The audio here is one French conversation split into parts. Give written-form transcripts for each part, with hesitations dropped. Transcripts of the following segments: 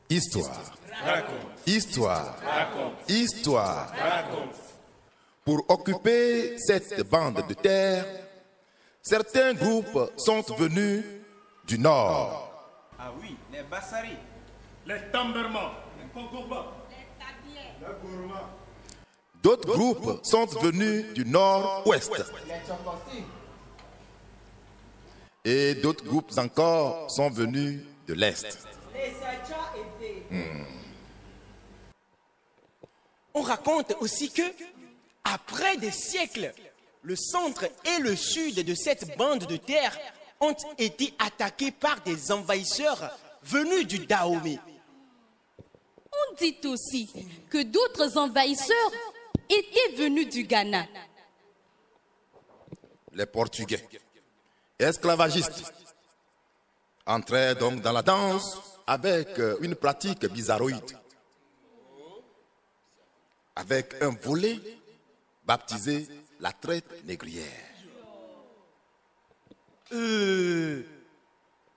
Histoire. Raconte. Histoire. Raconte. Histoire. Raconte. Pour occuper cette bande de terre, certains groupes sont venus du nord. Ah oui, les Bassari, Les Tambermans. Les Pogorba. D'autres groupes sont venus du nord-ouest. les Tchokossi, Et d'autres groupes encore sont venus de l'est. les Sacha et Vé. On raconte aussi que, après des siècles, le centre et le sud de cette bande de terre ont été attaqués par des envahisseurs venus du Dahomey. On dit aussi que d'autres envahisseurs étaient venus du Ghana. Les Portugais, esclavagistes, entraient donc dans la danse avec une pratique bizarroïde, avec un volet baptisé la traite négrière.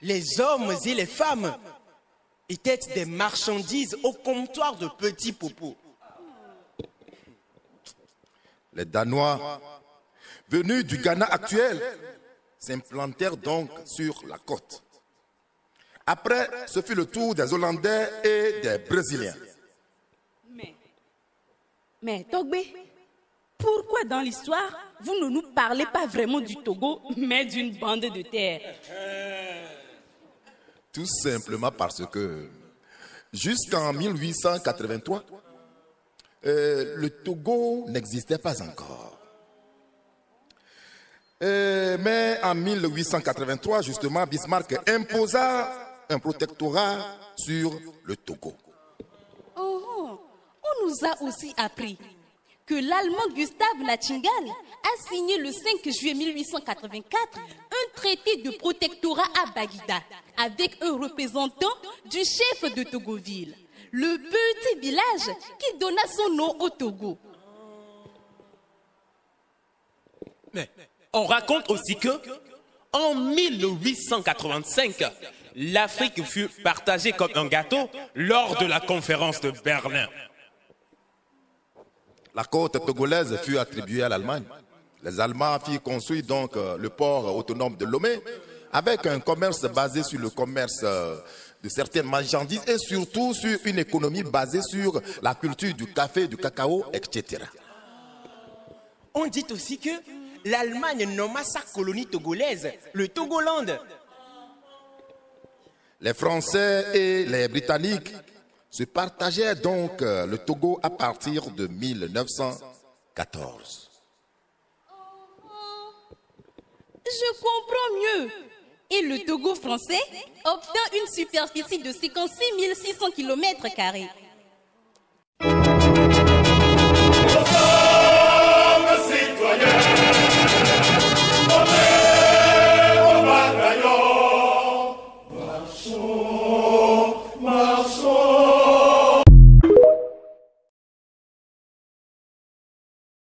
Les hommes et les femmes étaient des marchandises au comptoir de petits popos. Les Danois, venus du Ghana actuel, s'implantèrent donc sur la côte. Après, ce fut le tour des Hollandais et des Brésiliens. Mais Togbé, pourquoi dans l'histoire, vous ne nous parlez pas vraiment du Togo, mais d'une bande de terre? Tout simplement parce que jusqu'en 1883, le Togo n'existait pas encore. Mais en 1883, justement, Bismarck imposa un protectorat sur le Togo. Oh, on nous a aussi appris que l'Allemand Gustave Nachtigal a signé le 5 juillet 1884 un traité de protectorat à Baguida avec un représentant du chef de Togoville, le petit village qui donna son nom au Togo. Mais on raconte aussi que, en 1885, l'Afrique fut partagée comme un gâteau lors de la conférence de Berlin. La côte togolaise fut attribuée à l'Allemagne. Les Allemands firent construire donc le port autonome de Lomé avec un commerce basé sur le commerce de certaines marchandises et surtout sur une économie basée sur la culture du café, du cacao, etc. On dit aussi que l'Allemagne nomma sa colonie togolaise le Togoland. Les Français et les Britanniques se partageaient donc le Togo à partir de 1914. Je comprends mieux. Et le Togo français obtint une superficie de 56 600 km².